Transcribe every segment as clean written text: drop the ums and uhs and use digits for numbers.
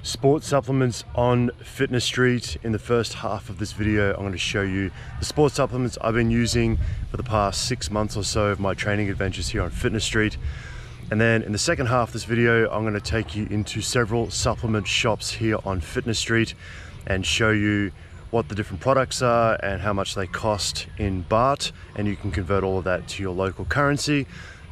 Sports supplements on Fitness Street. In the first half of this video, I'm going to show you the sports supplements I've been using for the past 6 months or so of my training adventures here on Fitness Street. And then in the second half of this video, I'm going to take you into several supplement shops here on Fitness Street and show you what the different products are and how much they cost in baht, and you can convert all of that to your local currency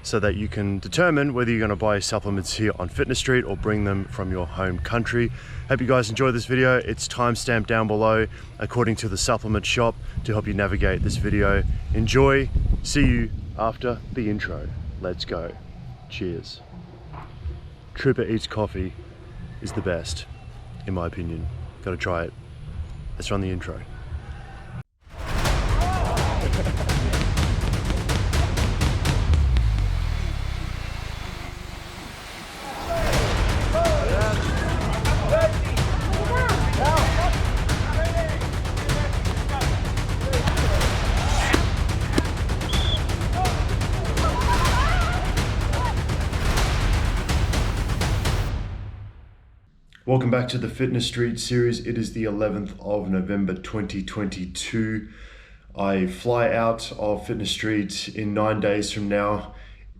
so that you can determine whether you're going to buy supplements here on Fitness Street or bring them from your home country. Hope you guys enjoy this video. It's timestamped down below according to the supplement shop to help you navigate this video. Enjoy. See you after the intro. Let's go. Cheers. Trooper Eats Coffee is the best, in my opinion. Gotta try it. Let's run the intro. Welcome back to the Fitness Street series. It is the 11th of November 2022. I fly out of Fitness Street in 9 days from now.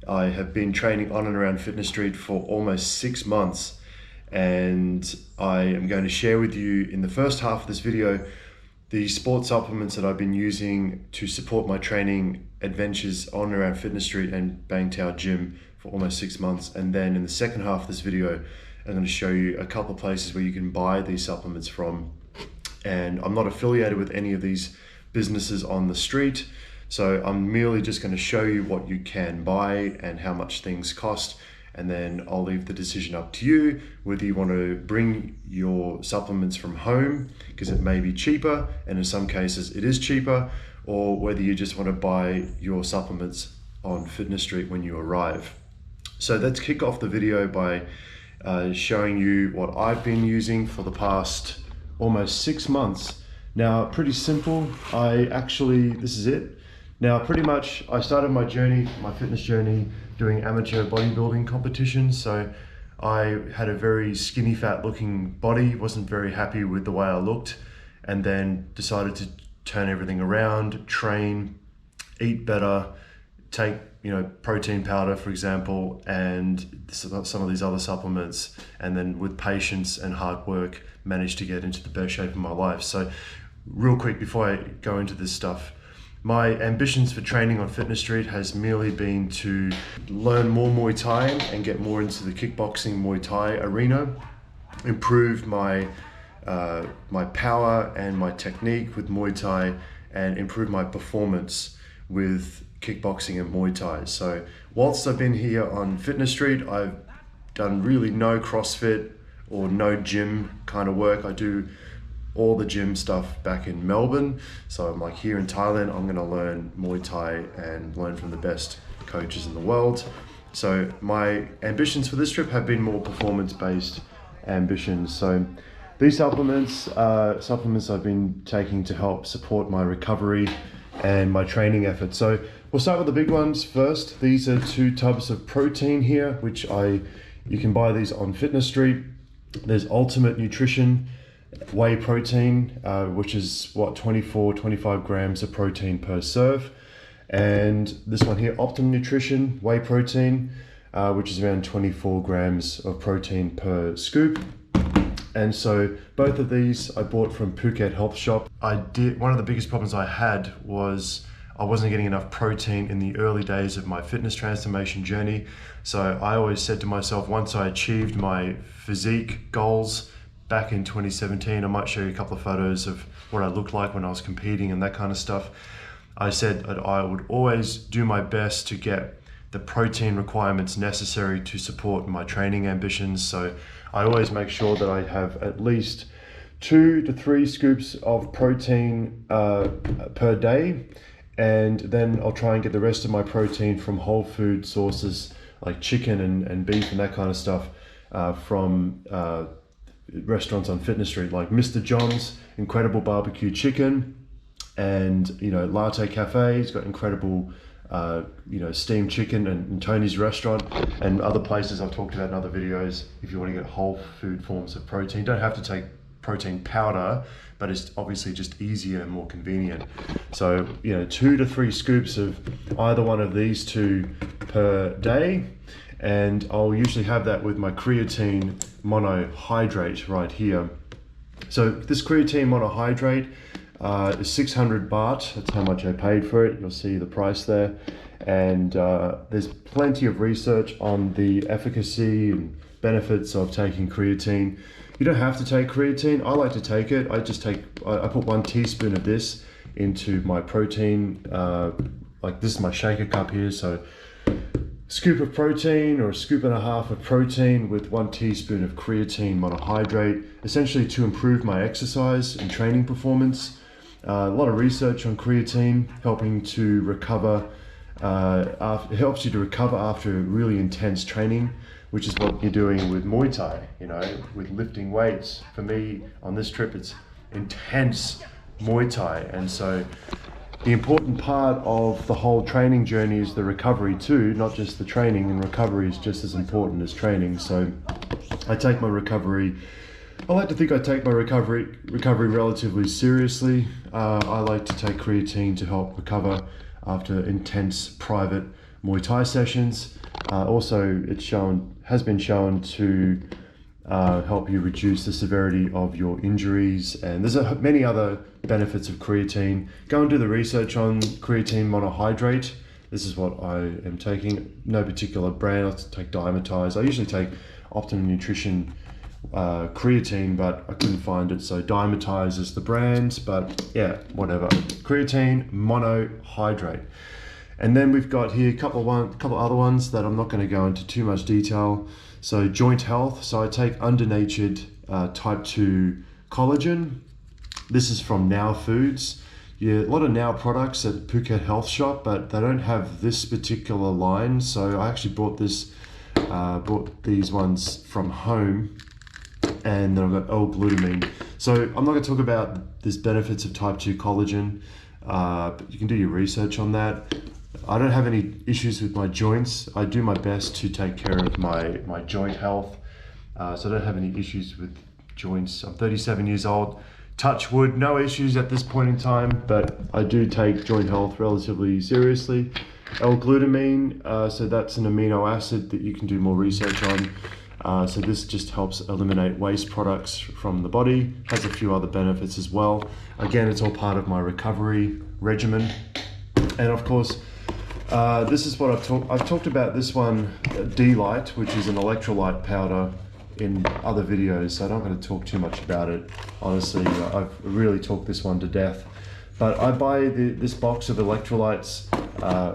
I have been training on and around Fitness Street for almost 6 months, and I am going to share with you in the first half of this video the sports supplements that I've been using to support my training adventures on and around Fitness Street and Bangtao Gym for almost 6 months. And then in the second half of this video, I'm going to show you a couple of places where you can buy these supplements from. And I'm not affiliated with any of these businesses on the street, so I'm merely just going to show you what you can buy and how much things cost, and then I'll leave the decision up to you whether you want to bring your supplements from home because it may be cheaper, and in some cases it is cheaper, or whether you just want to buy your supplements on Fitness Street when you arrive. So let's kick off the video by showing you what I've been using for the past almost 6 months. Now, pretty simple. This is it. Now, pretty much I started my journey, my fitness journey, doing amateur bodybuilding competitions. So I had a very skinny fat looking body, wasn't very happy with the way I looked, and then decided to turn everything around, train, eat better, take protein powder, for example, and some of these other supplements, and then with patience and hard work managed to get into the best shape of my life. So real quick before I go into this stuff, my ambitions for training on Fitness Street has merely been to learn more Muay Thai and get more into the kickboxing Muay Thai arena, improve my power and my technique with Muay Thai, and improve my performance with kickboxing and Muay Thai. So whilst I've been here on Fitness Street, I've done really no CrossFit or no gym kind of work. I do all the gym stuff back in Melbourne. So I'm like, here in Thailand, I'm gonna learn Muay Thai and learn from the best coaches in the world. So my ambitions for this trip have been more performance-based ambitions. So these supplements are supplements I've been taking to help support my recovery and my training effort. So we'll start with the big ones first. These are 2 tubs of protein here, which you can buy these on Fitness Street. There's Ultimate Nutrition whey protein, which is 25 grams of protein per serve. And this one here, Optimum Nutrition whey protein, which is around 24 grams of protein per scoop. And so both of these I bought from Phuket Health Shop. One of the biggest problems I had was I wasn't getting enough protein in the early days of my fitness transformation journey. So I always said to myself, once I achieved my physique goals back in 2017, I might show you a couple of photos of what I looked like when I was competing and that kind of stuff. I said that I would always do my best to get the protein requirements necessary to support my training ambitions. So I always make sure that I have at least 2 to 3 scoops of protein per day, and then I'll try and get the rest of my protein from whole food sources like chicken and beef and that kind of stuff from restaurants on Fitness Street, like Mr. John's incredible barbecue chicken, and Latte Cafe. It's got incredible steamed chicken and Tony's restaurant and other places I've talked about in other videos. If you want to get whole food forms of protein, you don't have to take protein powder, but it's obviously just easier and more convenient. So 2 to 3 scoops of either one of these two per day, and I'll usually have that with my creatine monohydrate right here. So this creatine monohydrate is 600 baht. That's how much I paid for it. You'll see the price there. And there's plenty of research on the efficacy and benefits of taking creatine. You don't have to take creatine. I like to take it. I put 1 teaspoon of this into my protein. Like this is my shaker cup here. So scoop of protein or a scoop and a half of protein with 1 teaspoon of creatine monohydrate, essentially to improve my exercise and training performance. A lot of research on creatine helping to recover. It helps you to recover after really intense training, which is what you're doing with Muay Thai, with lifting weights. For me, on this trip, it's intense Muay Thai. And so the important part of the whole training journey is the recovery too, not just the training, and recovery is just as important as training. So I take my recovery, I like to think I take my recovery relatively seriously. I like to take creatine to help recover after intense private Muay Thai sessions. Also, has been shown to help you reduce the severity of your injuries, and there's many other benefits of creatine. Go and do the research on creatine monohydrate. This is what I am taking. No particular brand. I take Dimetize. I usually take Optimum Nutrition creatine, but I couldn't find it, so Dimetize is the brand. But yeah, whatever. Creatine monohydrate. And then we've got here a couple other ones that I'm not going to go into too much detail. So joint health. So I take Undernatured type 2 collagen. This is from Now Foods. Yeah, a lot of Now products at Phuket Health Shop, but they don't have this particular line. So I actually bought these ones from home. And then I've got L-glutamine. So I'm not going to talk about the benefits of type 2 collagen, but you can do your research on that. I don't have any issues with my joints. I do my best to take care of my joint health. So I don't have any issues with joints. I'm 37 years old. Touch wood, no issues at this point in time, but I do take joint health relatively seriously. L-glutamine, so that's an amino acid that you can do more research on. So this just helps eliminate waste products from the body. Has a few other benefits as well. Again, it's all part of my recovery regimen. And of course, this is what I've talked about this one, D-Light, which is an electrolyte powder in other videos, so I'm not going to talk too much about it. Honestly, I've really talked this one to death. But I buy this box of electrolytes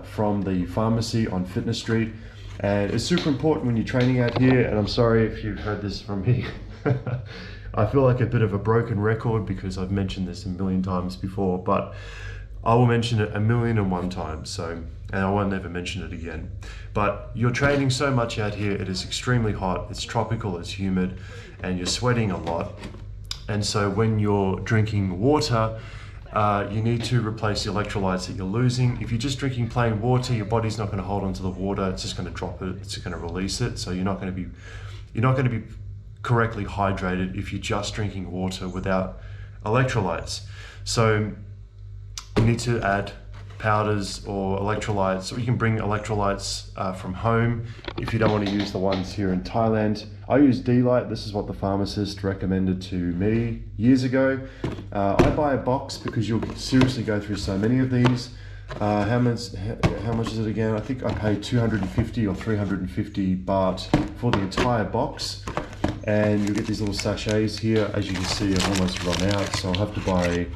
from the pharmacy on Fitness Street, and it's super important when you're training out here, and I'm sorry if you've heard this from me. I feel like a bit of a broken record because I've mentioned this a million times before, but I will mention it 1,000,001 times, and I won't ever mention it again. But you're training so much out here, it is extremely hot, it's tropical, it's humid, and you're sweating a lot. And so when you're drinking water, you need to replace the electrolytes that you're losing. If you're just drinking plain water, your body's not going to hold onto the water, it's just going to drop it, it's going to release it. So you're not going to be correctly hydrated if you're just drinking water without electrolytes. So you need to add powders or electrolytes, or you can bring electrolytes from home if you don't want to use the ones here in Thailand. I use D-Light. This is what the pharmacist recommended to me years ago. I buy a box because you'll seriously go through so many of these. How much is it again? I think I paid 250 or 350 baht for the entire box. And you get these little sachets here. As you can see, I've almost run out, so I'll have to buy,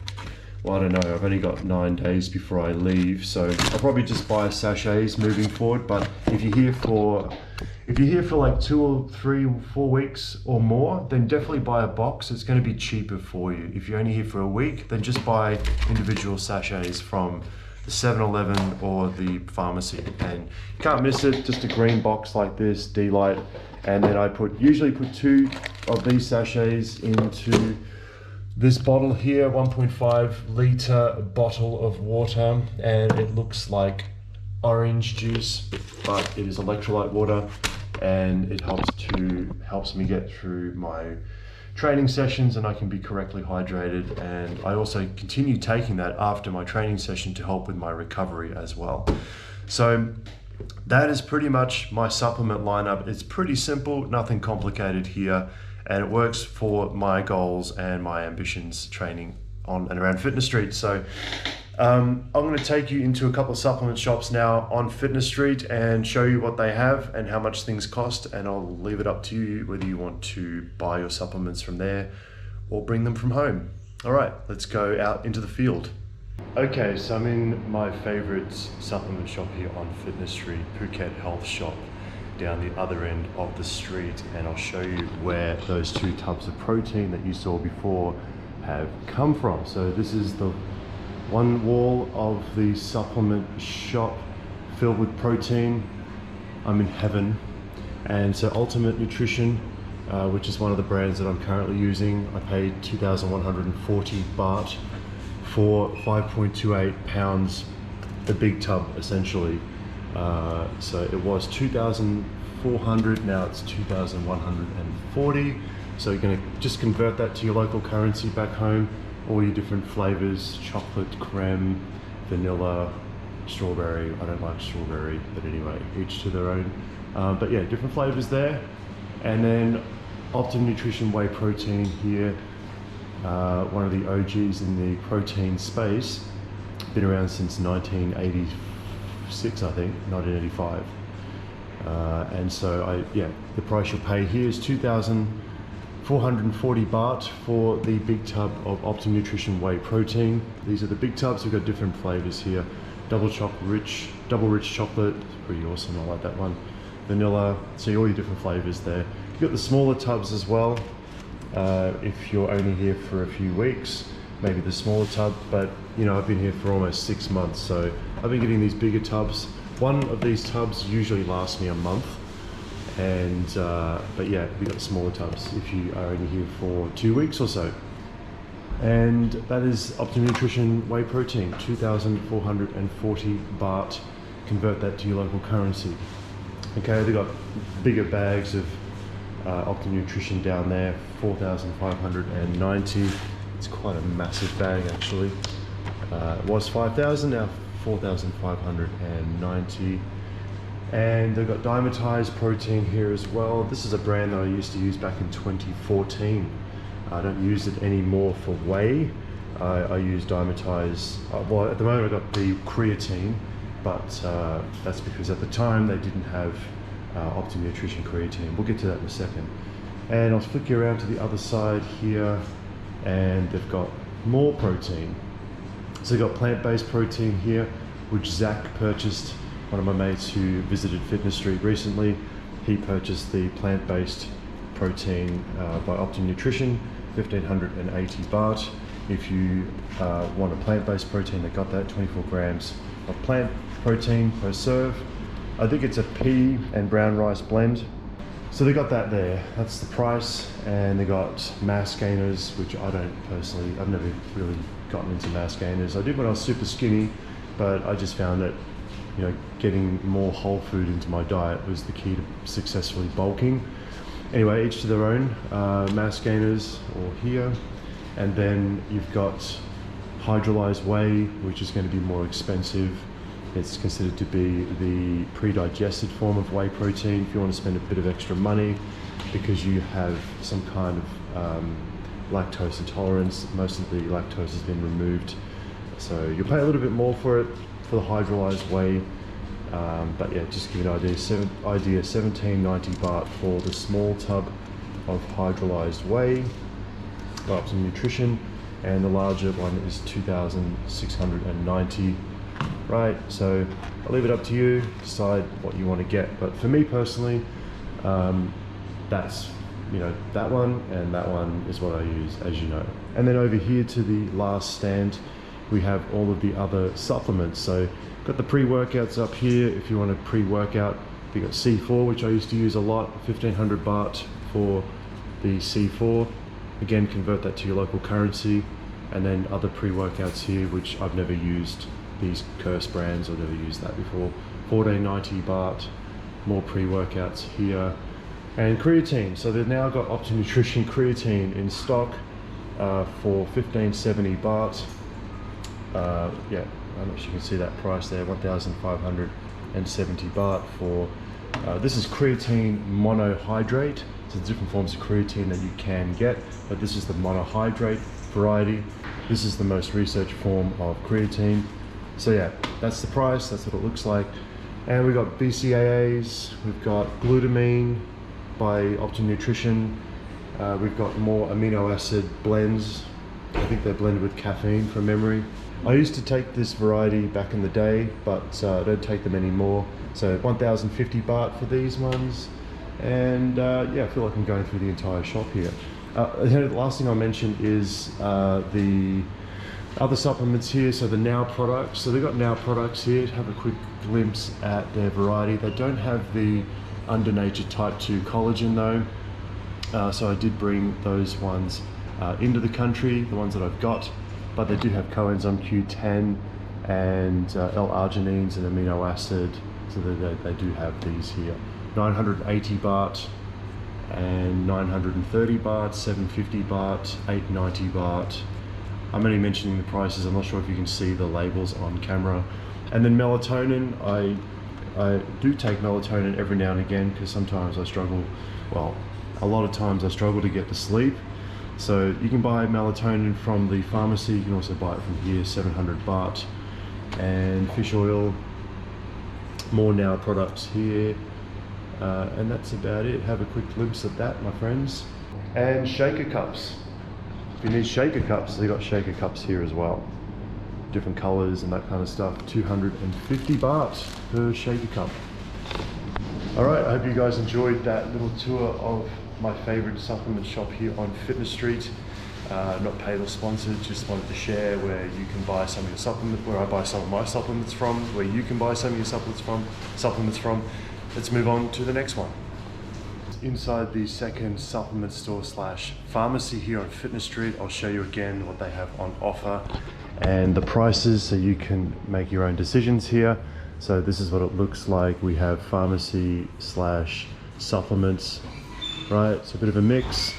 well, I don't know, I've only got 9 days before I leave, so I'll probably just buy sachets moving forward. But if you're here for like 2 or 3 or 4 weeks or more, then definitely buy a box. It's going to be cheaper for you. If you're only here for a week, then just buy individual sachets from the 7-Eleven or the pharmacy, and you can't miss it. Just a green box like this, D-Light, and then I usually put 2 of these sachets into this bottle here, 1.5 liter bottle of water, and it looks like orange juice, but it is electrolyte water, and it helps me get through my training sessions, and I can be correctly hydrated. And I also continue taking that after my training session to help with my recovery as well. So that is pretty much my supplement lineup. It's pretty simple, nothing complicated here, and it works for my goals and my ambitions training on and around Fitness Street. So I'm going to take you into a couple of supplement shops now on Fitness Street and show you what they have and how much things cost, and I'll leave it up to you whether you want to buy your supplements from there or bring them from home. All right, let's go out into the field. Okay, so I'm in my favorite supplement shop here on Fitness Street, Phuket Health Shop, down the other end of the street, and I'll show you where those 2 tubs of protein that you saw before have come from. So this is the one wall of the supplement shop filled with protein. I'm in heaven. And so Ultimate Nutrition, which is one of the brands that I'm currently using, I paid 2,140 baht for 5.28 pounds, the big tub essentially. So it was 2,400, now it's 2,140. So you're gonna just convert that to your local currency back home. All your different flavors: chocolate, creme, vanilla, strawberry. I don't like strawberry, but anyway, each to their own. But yeah, different flavors there. And then Optimum Nutrition Whey Protein here, one of the OGs in the protein space. Been around since 1986, I think, 1985. And so the price you'll pay here is 2,440 baht for the big tub of Optimum Nutrition Whey Protein. These are the big tubs. We've got different flavors here: double rich chocolate, pretty awesome. I like that one. Vanilla. So all your different flavors there. You've got the smaller tubs as well. If you're only here for a few weeks, maybe the smaller tub. But you know, I've been here for almost 6 months, so I've been getting these bigger tubs. One of these tubs usually lasts me a month. And but yeah, we got smaller tubs if you are only here for 2 weeks or so. And that is Optimum Nutrition Whey Protein, 2,440 baht. Convert that to your local currency. Okay, they got bigger bags of Optimum Nutrition down there, 4,590. It's quite a massive bag actually. It was 5,000, now 4,590. And they've got Dimetized protein here as well. This is a brand that I used to use back in 2014. I don't use it anymore for whey. I use Dimetized. Well, at the moment I got the creatine, but that's because at the time they didn't have Optimum Nutrition creatine. We'll get to that in a second. And I'll flick you around to the other side here, and they've got more protein. So they've got plant-based protein here, which Zach purchased. One of my mates who visited Fitness Street recently, he purchased the plant-based protein by Optimum Nutrition, 1,580 baht. If you want a plant-based protein, they got that, 24 grams of plant protein per serve. I think it's a pea and brown rice blend. So they got that there, that's the price. And they got mass gainers, which I don't personally, I've never really gotten into mass gainers. I did when I was super skinny, but I just found that, you know, getting more whole food into my diet was the key to successfully bulking. Anyway, each to their own. Mass gainers or here, and then you've got hydrolyzed whey, which is going to be more expensive. It's considered to be the pre-digested form of whey protein. If you want to spend a bit of extra money because you have some kind of lactose intolerance, most of the lactose has been removed, so you'll pay a little bit more for it, for the hydrolyzed whey. But yeah, just to give you an idea, 1790 baht for the small tub of hydrolyzed whey by Optimum Nutrition, and the larger one is 2,690. Right, so I'll leave it up to you, decide what you want to get. But for me personally, that's, you know, that one and that one is what I use, as you know. And then over here to the last stand, we have all of the other supplements. So got the pre-workouts up here. If you want a pre-workout, we got C4, which I used to use a lot, 1,500 baht for the C4. Again, convert that to your local currency. And then other pre-workouts here, which I've never used. These Curse brands, I've never used that before. 4-day 90 baht, more pre-workouts here. And creatine, so they've now got Optimum Nutrition creatine in stock for 1570 baht. Yeah, I don't know if you can see that price there, 1,570 baht for, this is creatine monohydrate. So there's different forms of creatine that you can get, but this is the monohydrate variety. This is the most researched form of creatine. So yeah, that's the price, that's what it looks like. And we've got BCAAs, we've got glutamine by Optimum Nutrition. We've got more amino acid blends. I think they're blended with caffeine from memory. I used to take this variety back in the day, but I don't take them anymore. So 1,050 baht for these ones. And yeah, I feel like I'm going through the entire shop here. The last thing I'll mention is the other supplements here. So the Now products. So they've got Now products here. Have a quick glimpse at their variety. They don't have the Under Nature Type 2 collagen though. So I did bring those ones into the country, the ones that I've got. But they do have coenzyme Q10 and L-arginines and amino acid. So they do have these here. 980 baht and 930 baht, 750 baht, 890 baht. I'm only mentioning the prices, I'm not sure if you can see the labels on camera. And then melatonin, I do take melatonin every now and again because sometimes I struggle, well, a lot of times I struggle to get to sleep. So you can buy melatonin from the pharmacy, you can also buy it from here, 700 baht. And fish oil, more Now products here. And that's about it. Have a quick glimpse at that, my friends. And shaker cups. If you need shaker cups, they got shaker cups here as well. Different colors and that kind of stuff. 250 baht per shaker cup. All right, I hope you guys enjoyed that little tour of my favorite supplement shop here on Fitness Street. Not paid or sponsored, just wanted to share where you can buy some of your supplements, where I buy some of my supplements from, where you can buy some of your supplements from. Let's move on to the next one. Inside the second supplement store slash pharmacy here on Fitness Street, I'll show you again what they have on offer and the prices so you can make your own decisions here. So this is what it looks like. We have pharmacy slash supplements, right? It's a bit of a mix.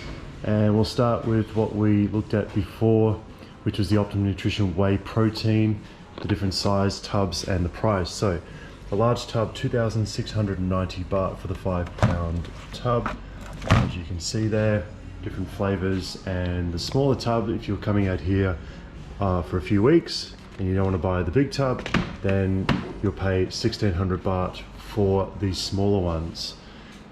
And we'll start with what we looked at before, which was the Optimum Nutrition whey protein, the different size tubs and the price. So a large tub, 2,690 baht for the 5-pound tub. As you can see there, different flavors. And the smaller tub, if you're coming out here for a few weeks and you don't want to buy the big tub, then you'll pay 1,600 baht for the smaller ones.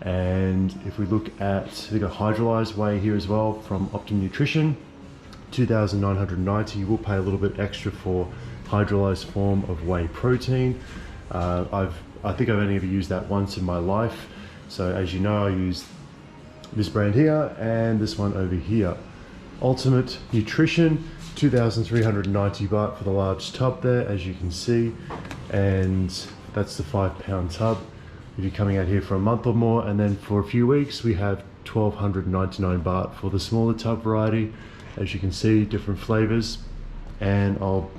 And if we look at, they've got hydrolyzed whey here as well from Optimum Nutrition, 2,990. We'll pay a little bit extra for hydrolyzed form of whey protein. I think I've only ever used that once in my life. So as you know, I use this brand here and this one over here. Ultimate Nutrition, 2,390 baht for the large tub there, as you can see. And that's the 5-pound tub if you're coming out here for a month or more. And then for a few weeks, we have 1,299 baht for the smaller tub variety. As you can see, different flavors. And I'll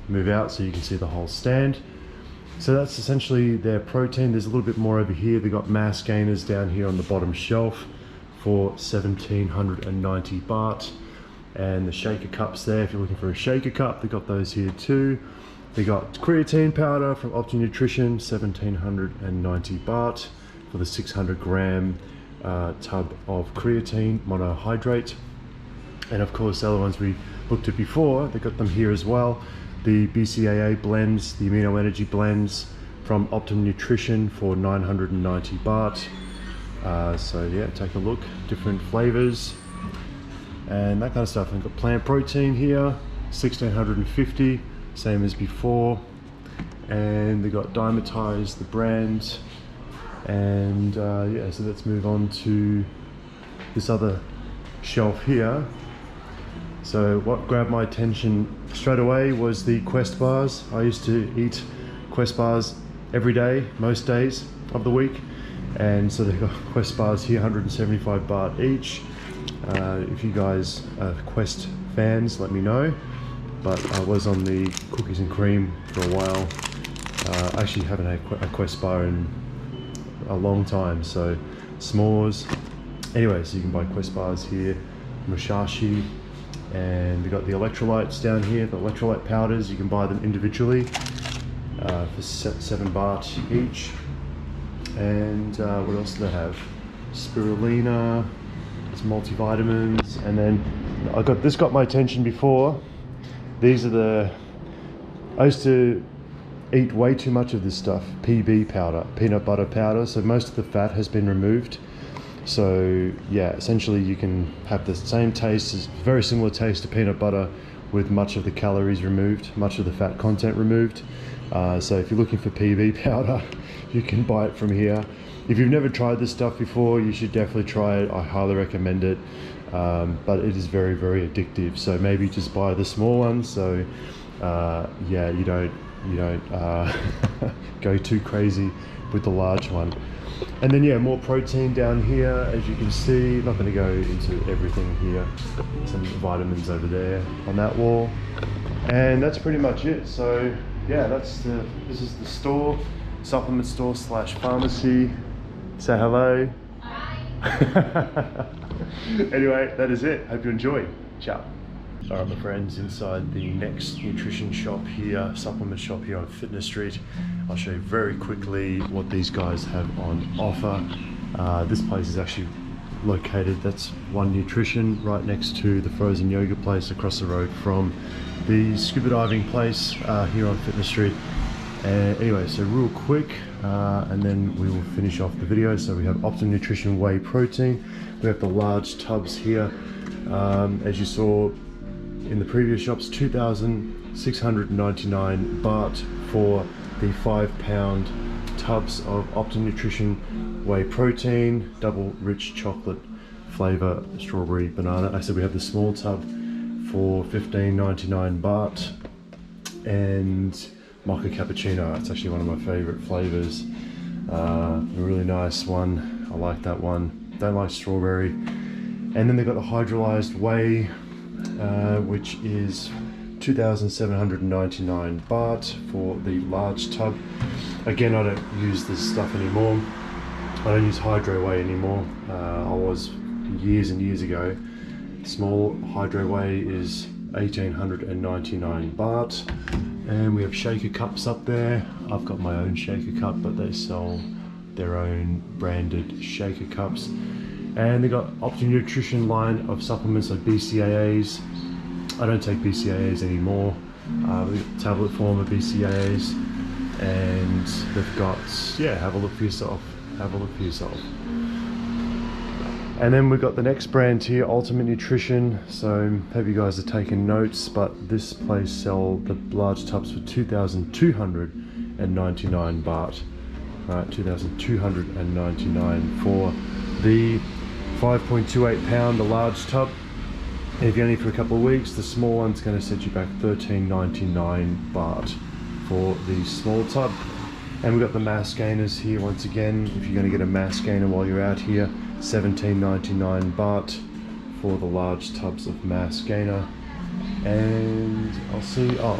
move out so you can see the whole stand. So that's essentially their protein. There's a little bit more over here. They've got mass gainers down here on the bottom shelf for 1,790 baht. And the shaker cups there, if you're looking for a shaker cup, they've got those here too. They got creatine powder from Optimum Nutrition, 1,790 baht for the 600 gram tub of creatine monohydrate. And of course, the other ones we looked at before, they got them here as well. The BCAA blends, the amino energy blends from Optimum Nutrition for 990 baht. So yeah, take a look, different flavors and that kind of stuff. And got plant protein here, 1,650, same as before. And they got Dimetize, the brand. And yeah, so let's move on to this other shelf here. So what grabbed my attention straight away was the Quest bars. I used to eat Quest bars every day, most days of the week. And so they've got Quest bars here, 175 baht each. If you guys are Quest fans, let me know. But I was on the cookies and cream for a while. I actually haven't had a Quest bar in a long time, so s'mores. Anyway, so you can buy Quest bars here, Musashi, and we got the electrolytes down here, the electrolyte powders. You can buy them individually for 7 baht each. And what else do they have? Spirulina, some multivitamins, and then this got my attention before. These are I used to eat way too much of this stuff, PB powder, peanut butter powder, so most of the fat has been removed. So yeah, essentially you can have the same taste, very similar taste to peanut butter with much of the calories removed, much of the fat content removed. So if you're looking for PB powder, you can buy it from here. If you've never tried this stuff before, you should definitely try it. I highly recommend it, but it is very, very addictive. So maybe just buy the small one, so yeah, you don't go too crazy with the large one. And then yeah, more protein down here, as you can see. Not going to go into everything here. Some vitamins over there on that wall, and that's pretty much it. So yeah, this is the store, supplement store / pharmacy. Say hello. Hi. Anyway, that is it. Hope you enjoy. Ciao. Alright my friends, inside the next nutrition shop here, supplement shop here on Fitness Street. I'll show you very quickly what these guys have on offer. This place is actually located, that's One Nutrition, right next to the frozen yoga place across the road from the scuba diving place here on Fitness Street. Anyway, so real quick, and then we will finish off the video. So we have Optimum Nutrition Whey Protein. We have the large tubs here. As you saw in the previous shops, 2,699 baht for the 5-pound tubs of Optimum Nutrition Whey Protein, double rich chocolate flavor, strawberry, banana. I said we have the small tub for 15.99 baht, and mocha cappuccino. It's actually one of my favorite flavors. A really nice one. I like that one. Don't like strawberry. And then they've got the hydrolyzed whey, which is 2,799 baht for the large tub. Again, I don't use this stuff anymore. I don't use hydro whey anymore. I was years and years ago. Small hydro whey is 1,899 baht. And we have shaker cups up there. I've got my own shaker cup, but they sell their own branded shaker cups. And they got Optimum Nutrition line of supplements like BCAAs. I don't take BCAAs anymore. We've got tablet form of BCAAs, and they've got, yeah, have a look for yourself. Have a look for yourself. And then we've got the next brand here, Ultimate Nutrition. So hope you guys are taking notes, but this place sell the large tubs for 2,299 baht. Right, 2,299 for the 5.28 pound, the large tub. And if you're only for a couple of weeks, the small one's going to set you back 13.99 baht for the small tub. And we've got the mass gainers here once again. If you're going to get a mass gainer while you're out here, 17.99 baht for the large tubs of mass gainer. And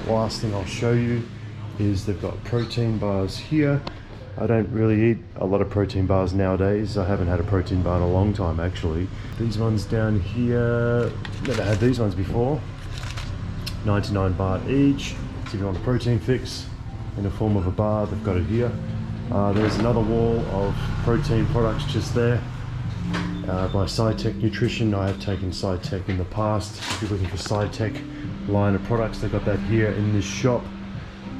last thing I'll show you is they've got protein bars here. I don't really eat a lot of protein bars nowadays. I haven't had a protein bar in a long time actually. These ones down here, never had these ones before. 99 baht each. So if you want a protein fix in the form of a bar, they've got it here. There's another wall of protein products just there. By SciTech Nutrition. I have taken SciTech in the past. If you're looking for SciTech line of products, they've got that here in this shop.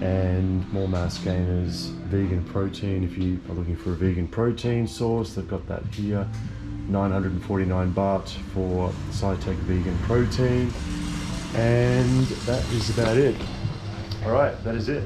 And more mass gainers, vegan protein. If you are looking for a vegan protein source, they've got that here. 949 baht for SciTech vegan protein. And that is about it. All right, that is it.